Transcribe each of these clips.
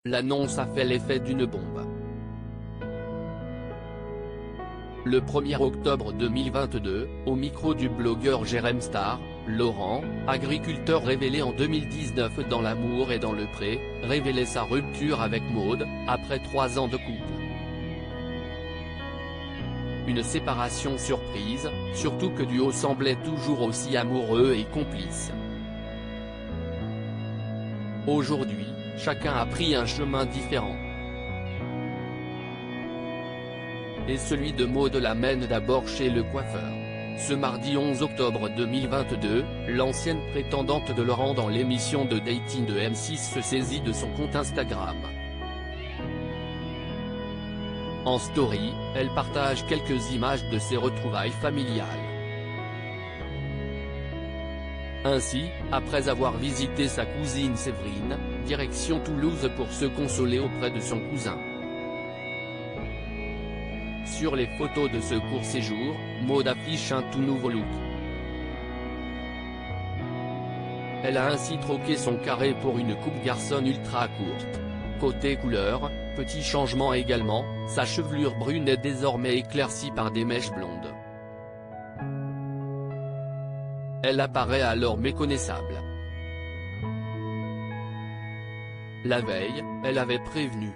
l'annonce a fait l'effet d'une bombe. Le 1er octobre 2022, au micro du blogueur Jérém Star, Laurent, agriculteur révélé en 2019 dans L'amour et dans le pré, révélait sa rupture avec Maud, après 3 ans de couple. Une séparation surprise, surtout que duo semblait toujours aussi amoureux et complice. Aujourd'hui, chacun a pris un chemin différent. Et celui de Maud l'amène d'abord chez le coiffeur. Ce mardi 11 octobre 2022, l'ancienne prétendante de Laurent dans l'émission de dating de M6 se saisit de son compte Instagram. En story, elle partage quelques images de ses retrouvailles familiales. Ainsi, après avoir visité sa cousine Séverine, direction Toulouse pour se consoler auprès de son cousin. Sur les photos de ce court séjour, Maud affiche un tout nouveau look. Elle a ainsi troqué son carré pour une coupe garçonne ultra courte. Côté couleur, petit changement également, sa chevelure brune est désormais éclaircie par des mèches blondes. Elle apparaît alors méconnaissable. La veille, elle avait prévenu.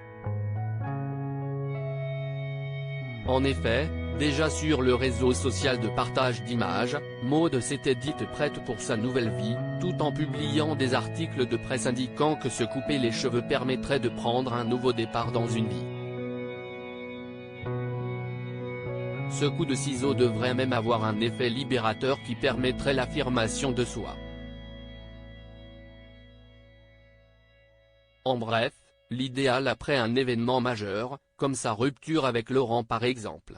En effet, déjà sur le réseau social de partage d'images, Maud s'était dite prête pour sa nouvelle vie, tout en publiant des articles de presse indiquant que se couper les cheveux permettrait de prendre un nouveau départ dans une vie. Ce coup de ciseau devrait même avoir un effet libérateur qui permettrait l'affirmation de soi. En bref, l'idéal après un événement majeur, comme sa rupture avec Laurent par exemple.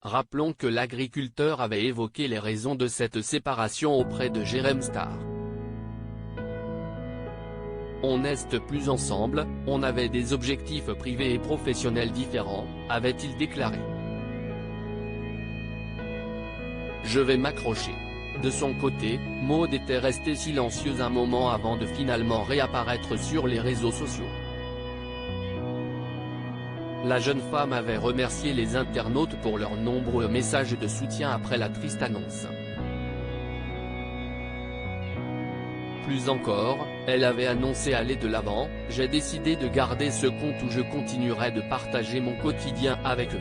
Rappelons que l'agriculteur avait évoqué les raisons de cette séparation auprès de Jérém Star. On n'est plus ensemble, on avait des objectifs privés et professionnels différents, avait-il déclaré. Je vais m'accrocher. De son côté, Maud était restée silencieuse un moment avant de finalement réapparaître sur les réseaux sociaux. La jeune femme avait remercié les internautes pour leurs nombreux messages de soutien après la triste annonce. Plus encore, elle avait annoncé aller de l'avant, « J'ai décidé de garder ce compte où je continuerai de partager mon quotidien avec vous. »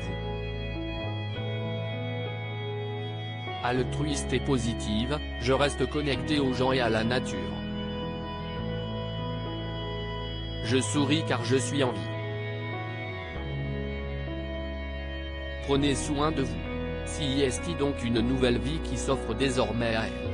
Altruiste et positive, je reste connectée aux gens et à la nature. Je souris car je suis en vie. Prenez soin de vous. Si y est donc une nouvelle vie qui s'offre désormais à elle.